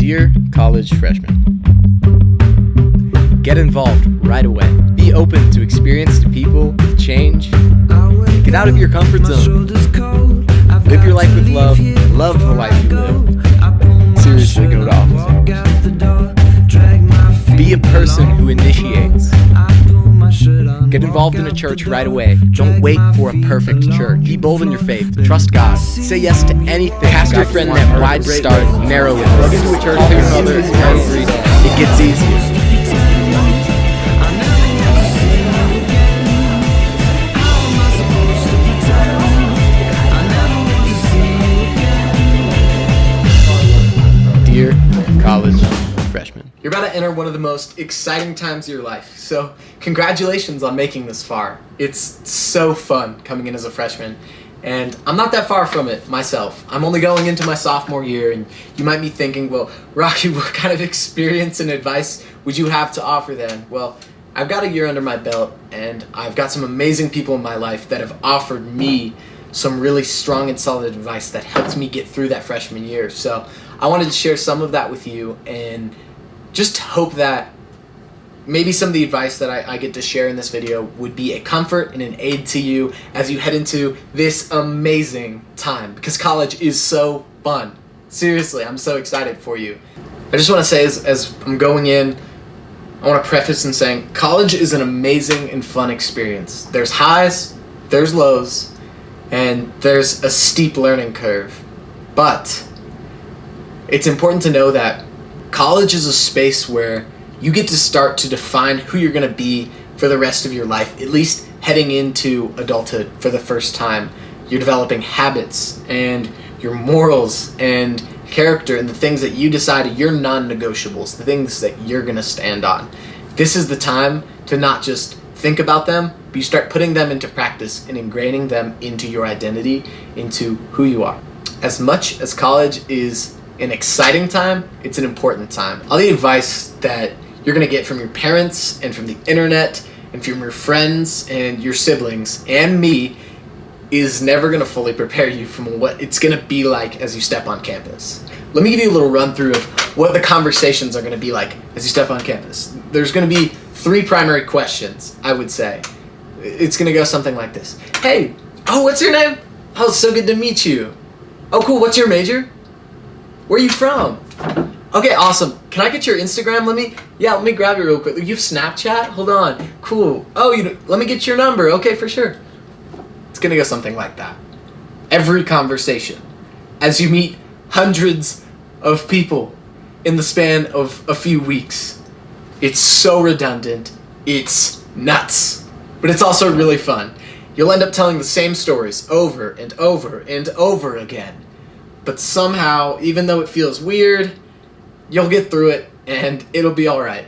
Dear college freshmen, get involved right away. Be open to experience, to people, to change. Get out of your comfort zone. Live your life with love. Love the life you live. Seriously, go to office hours. Be a person who initiates. Get involved in a church right away. Don't wait for a perfect church. Be bold in your faith. Trust God. Say yes to anything. Cast your friend net wide, start narrow it. Plug into a church, call your mother every day. It gets easier. Dear college freshman, you're about to enter one of the most exciting times of your life, so congratulations on making this far. It's so fun coming in as a freshman, and I'm not that far from it myself. I'm only going into my sophomore year, and you might be thinking, well, Rocky, what kind of experience and advice would you have to offer then? Well, I've got a year under my belt, and I've got some amazing people in my life that have offered me some really strong and solid advice that helped me get through that freshman year. So I wanted to share some of that with you and just hope that maybe some of the advice that I get to share in this video would be a comfort and an aid to you as you head into this amazing time, because college is so fun. Seriously, I'm so excited for you. I just want to say as I'm going in, I want to preface in saying college is an amazing and fun experience. There's highs, there's lows, and there's a steep learning curve. But it's important to know that college is a space where you get to start to define who you're going to be for the rest of your life, at least heading into adulthood for the first time. You're developing habits and your morals and character and the things that you decide are your non-negotiables, the things that you're going to stand on. This is the time to not just think about them, but you start putting them into practice and ingraining them into your identity, into who you are. As much as college is an exciting time, it's an important time. All the advice that you're going to get from your parents and from the internet and from your friends and your siblings and me is never going to fully prepare you from what it's going to be like as you step on campus. Let me give you a little run through of what the conversations are going to be like as you step on campus. There's going to be 3 primary questions, I would say. It's going to go something like this. Hey, what's your name? Oh, it's so good to meet you. Oh, cool, what's your major? Where are you from? Okay, awesome. Can I get your Instagram? Let me grab it real quick. You have Snapchat? Hold on. Cool. Oh, let me get your number. Okay, for sure. It's gonna go something like that. Every conversation, as you meet hundreds of people in the span of a few weeks. It's so redundant. It's nuts. But it's also really fun. You'll end up telling the same stories over and over and over again. But somehow, even though it feels weird, you'll get through it and it'll be alright.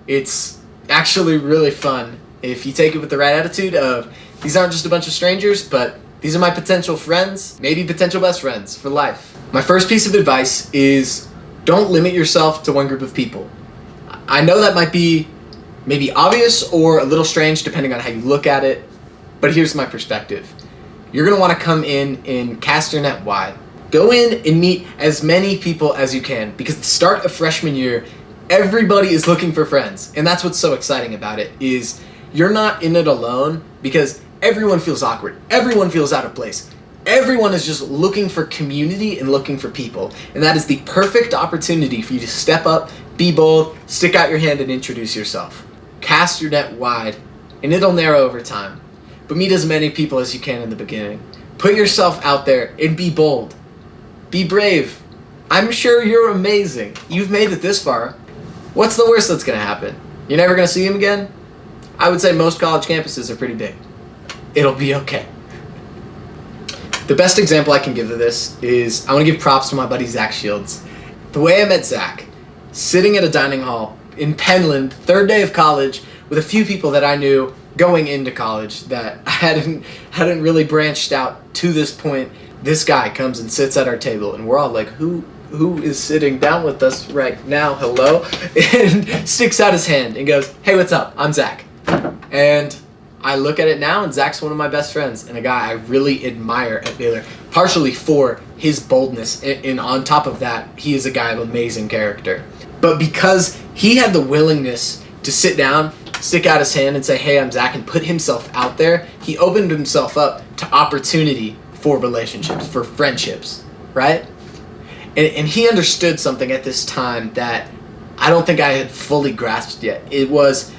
It's actually really fun if you take it with the right attitude of, these aren't just a bunch of strangers, but these are my potential friends, maybe potential best friends for life. My first piece of advice is, don't limit yourself to one group of people. I know that might be maybe obvious or a little strange depending on how you look at it, but here's my perspective. You're going to want to come in and cast your net wide. Go in and meet as many people as you can, because at the start of freshman year, everybody is looking for friends. And that's what's so exciting about it, is you're not in it alone, because everyone feels awkward. Everyone feels out of place. Everyone is just looking for community and looking for people. And that is the perfect opportunity for you to step up, be bold, stick out your hand and introduce yourself. Cast your net wide, and it'll narrow over time. But meet as many people as you can in the beginning. Put yourself out there and be bold. Be brave. I'm sure you're amazing. You've made it this far. What's the worst that's going to happen? You're never going to see him again? I would say most college campuses are pretty big. It'll be okay. The best example I can give of this is, I want to give props to my buddy Zach Shields. The way I met Zach, sitting at a dining hall in Penland, 3rd day of college, with a few people that I knew going into college that I hadn't really branched out to this point. This guy comes and sits at our table, and we're all like, who is sitting down with us right now? Hello? And sticks out his hand and goes, hey, what's up? I'm Zach. And I look at it now, and Zach's one of my best friends and a guy I really admire at Baylor, partially for his boldness, and on top of that, he is a guy of amazing character. But because he had the willingness to sit down, stick out his hand and say, hey, I'm Zach, and put himself out there, he opened himself up to opportunity for relationships, for friendships, right? And he understood something at this time that I don't think I had fully grasped yet. It was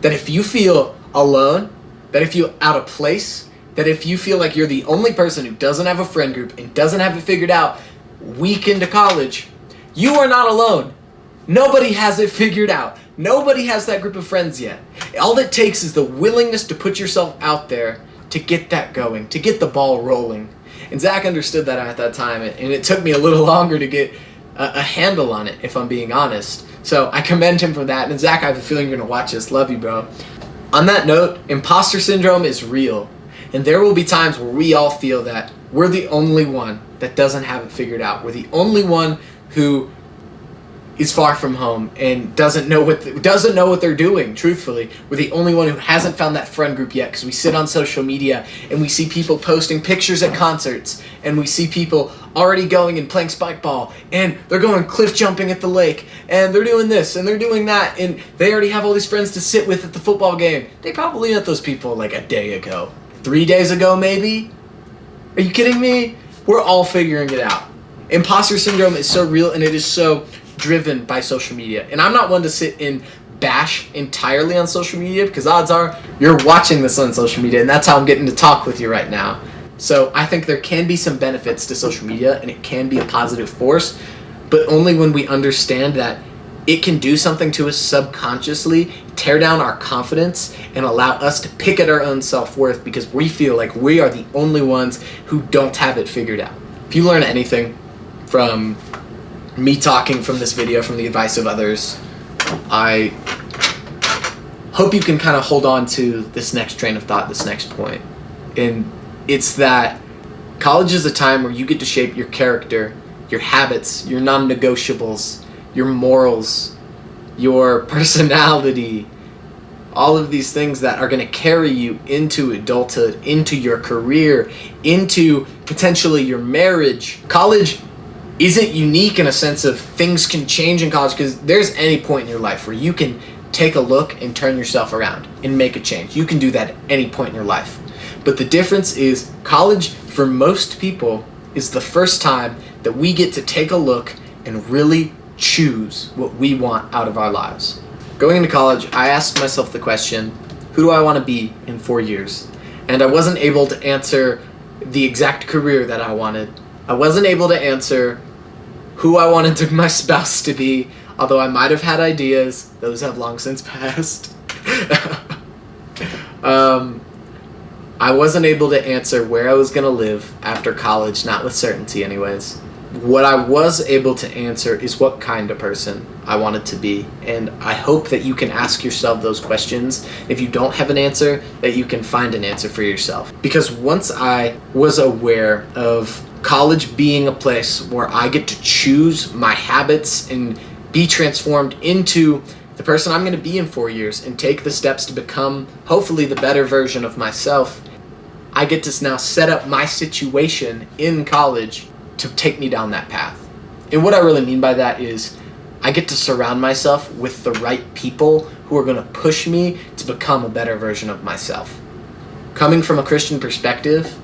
that if you feel alone, that if you're out of place, that if you feel like you're the only person who doesn't have a friend group and doesn't have it figured out week into college, you are not alone. Nobody has it figured out. Nobody has that group of friends yet. All it takes is the willingness to put yourself out there to get that going, to get the ball rolling. And Zach understood that at that time, and it took me a little longer to get a handle on it, if I'm being honest. So I commend him for that. And Zach, I have a feeling you're going to watch this. Love you, bro. On that note, imposter syndrome is real. And there will be times where we all feel that we're the only one that doesn't have it figured out. We're the only one who is far from home and doesn't know what they're doing, truthfully. We're the only one who hasn't found that friend group yet, because we sit on social media and we see people posting pictures at concerts, and we see people already going and playing spike ball, and they're going cliff jumping at the lake, and they're doing this and they're doing that, and they already have all these friends to sit with at the football game. They probably met those people like a day ago, 3 days ago maybe. Are you kidding me? We're all figuring it out. Imposter syndrome is so real, and it is so driven by social media. And I'm not one to sit and bash entirely on social media, because odds are you're watching this on social media, and that's how I'm getting to talk with you right now. So I think there can be some benefits to social media, and it can be a positive force, but only when we understand that it can do something to us subconsciously, tear down our confidence, and allow us to pick at our own self-worth, because we feel like we are the only ones who don't have it figured out. If you learn anything from me talking from this video, from the advice of others, I hope you can kind of hold on to this next train of thought, this next point. And it's that college is a time where you get to shape your character, your habits, your non-negotiables, your morals, your personality, all of these things that are going to carry you into adulthood, into your career, into potentially your marriage. College isn't unique in a sense of things can change in college, because there's any point in your life where you can take a look and turn yourself around and make a change. You can do that at any point in your life. But the difference is college, for most people, is the first time that we get to take a look and really choose what we want out of our lives. Going into college, I asked myself the question, who do I want to be in 4 years? And I wasn't able to answer the exact career that I wanted. I wasn't able to answer who I wanted my spouse to be, although I might have had ideas. Those have long since passed. I wasn't able to answer where I was going to live after college, not with certainty anyways. What I was able to answer is what kind of person I wanted to be. And I hope that you can ask yourself those questions. If you don't have an answer, that you can find an answer for yourself. Because once I was aware of college being a place where I get to choose my habits and be transformed into the person I'm going to be in 4 years, and take the steps to become hopefully the better version of myself, I get to now set up my situation in college to take me down that path. And what I really mean by that is I get to surround myself with the right people who are going to push me to become a better version of myself. Coming from a Christian perspective,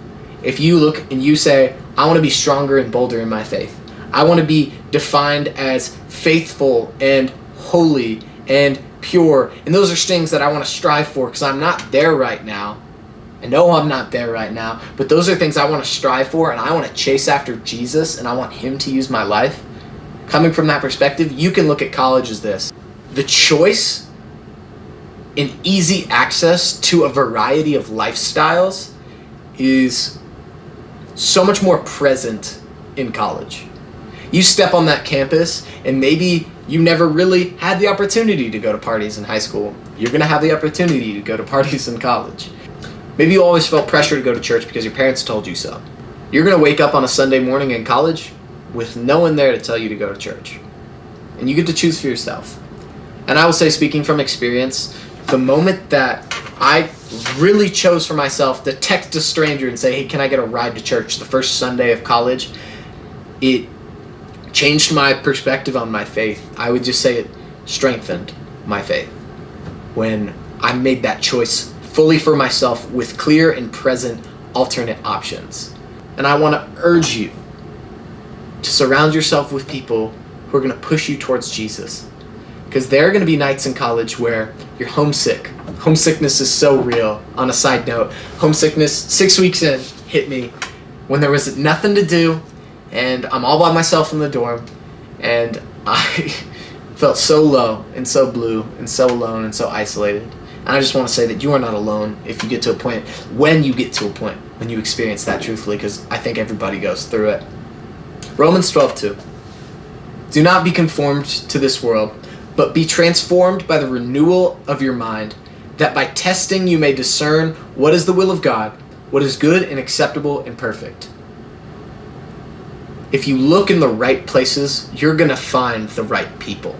if you look and you say, I want to be stronger and bolder in my faith, I want to be defined as faithful and holy and pure, and those are things that I want to strive for, because I'm not there right now. I know I'm not there right now, but those are things I want to strive for, and I want to chase after Jesus, and I want him to use my life. Coming from that perspective, you can look at college as this: the choice and easy access to a variety of lifestyles is so much more present in college. You step on that campus, and maybe you never really had the opportunity to go to parties in high school. You're going to have the opportunity to go to parties in college. Maybe you always felt pressure to go to church because your parents told you so. You're going to wake up on a Sunday morning in college with no one there to tell you to go to church. And you get to choose for yourself. And I will say, speaking from experience, the moment that I really chose for myself to text a stranger and say, hey, can I get a ride to church the first Sunday of college, it changed my perspective on my faith. I would just say it strengthened my faith when I made that choice fully for myself with clear and present alternate options. And I want to urge you to surround yourself with people who are going to push you towards Jesus. Because there are going to be nights in college where you're homesick. Homesickness is so real. On a side note, homesickness 6 weeks in hit me when there was nothing to do and I'm all by myself in the dorm and I felt so low and so blue and so alone and so isolated. And I just want to say that you are not alone if you get to a point, when you experience that truthfully, because I think everybody goes through it. Romans 12:2. Do not be conformed to this world, but be transformed by the renewal of your mind, that by testing you may discern what is the will of God, what is good and acceptable and perfect. If you look in the right places, you're going to find the right people.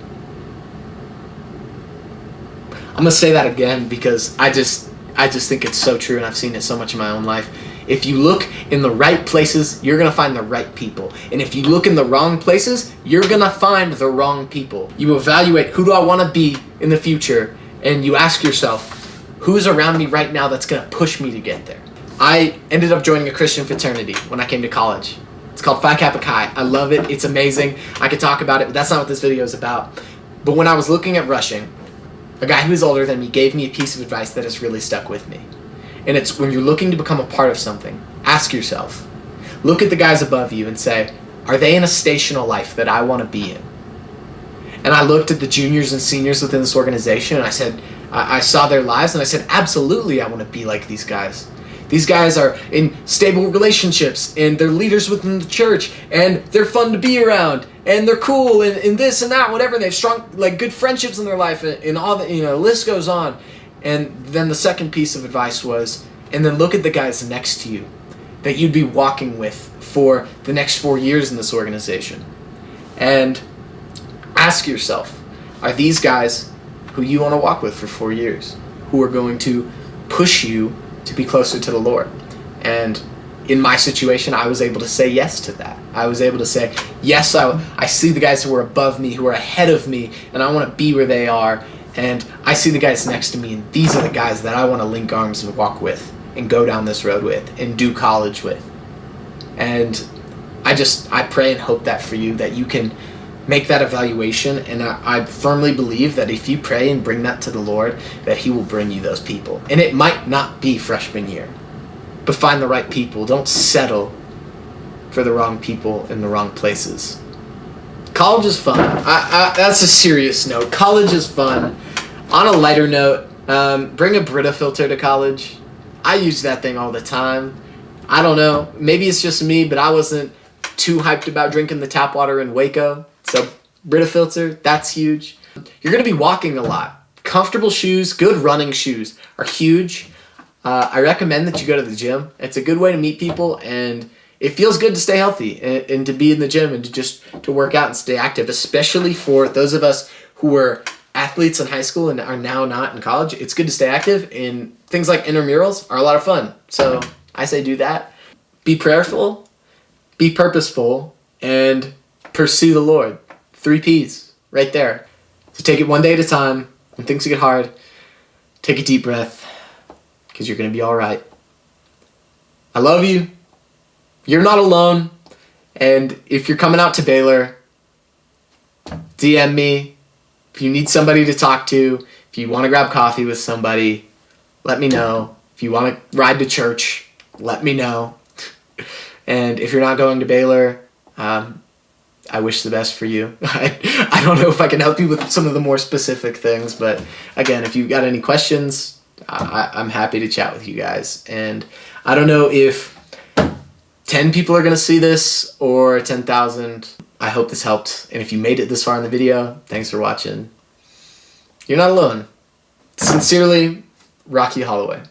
I'm going to say that again because I just think it's so true and I've seen it so much in my own life. If you look in the right places, you're going to find the right people. And if you look in the wrong places, you're going to find the wrong people. You evaluate, who do I want to be in the future? And you ask yourself, who's around me right now that's going to push me to get there? I ended up joining a Christian fraternity when I came to college. It's called Phi Kappa Chi. I love it. It's amazing. I could talk about it, but that's not what this video is about. But when I was looking at rushing, a guy who was older than me gave me a piece of advice that has really stuck with me. And it's, when you're looking to become a part of something, ask yourself, look at the guys above you and say, are they in a station of life that I want to be in? And I looked at the juniors and seniors within this organization and I said, I saw their lives and I said, absolutely, I want to be like these guys. These guys are in stable relationships and they're leaders within the church and they're fun to be around and they're cool and this and that, whatever. They have strong, good friendships in their life and all the, the list goes on. And then the second piece of advice was, and then look at the guys next to you that you'd be walking with for the next 4 years in this organization. And ask yourself, are these guys who you want to walk with for 4 years, who are going to push you to be closer to the Lord? And in my situation, I was able to say yes to that. I was able to say, yes, I see the guys who are above me, who are ahead of me, and I want to be where they are. And I see the guys next to me, and these are the guys that I want to link arms and walk with and go down this road with and do college with. And I pray and hope that for you, that you can make that evaluation. And I firmly believe that if you pray and bring that to the Lord, that He will bring you those people. And it might not be freshman year, but find the right people. Don't settle for the wrong people in the wrong places. College is fun. That's a serious note. College is fun. On a lighter note, bring a Brita filter to college. I use that thing all the time. I don't know. Maybe it's just me, but I wasn't too hyped about drinking the tap water in Waco. So Brita filter, that's huge. You're going to be walking a lot. Comfortable shoes, good running shoes are huge. I recommend that you go to the gym. It's a good way to meet people, and it feels good to stay healthy and to be in the gym and to work out and stay active, especially for those of us who were athletes in high school and are now not in college. It's good to stay active, and things like intramurals are a lot of fun. So I say do that. Be prayerful, be purposeful, and pursue the Lord. 3 P's right there. So take it one day at a time. When things get hard, take a deep breath, because you're going to be all right. I love you. You're not alone. And if you're coming out to Baylor, DM me. If you need somebody to talk to, if you want to grab coffee with somebody, let me know. If you want to ride to church, let me know. And if you're not going to Baylor, I wish the best for you. I don't know if I can help you with some of the more specific things, but again, if you've got any questions, I'm happy to chat with you guys. And I don't know if 10 people are going to see this or 10,000. I hope this helped. And if you made it this far in the video, thanks for watching. You're not alone. Sincerely, Rocky Holloway.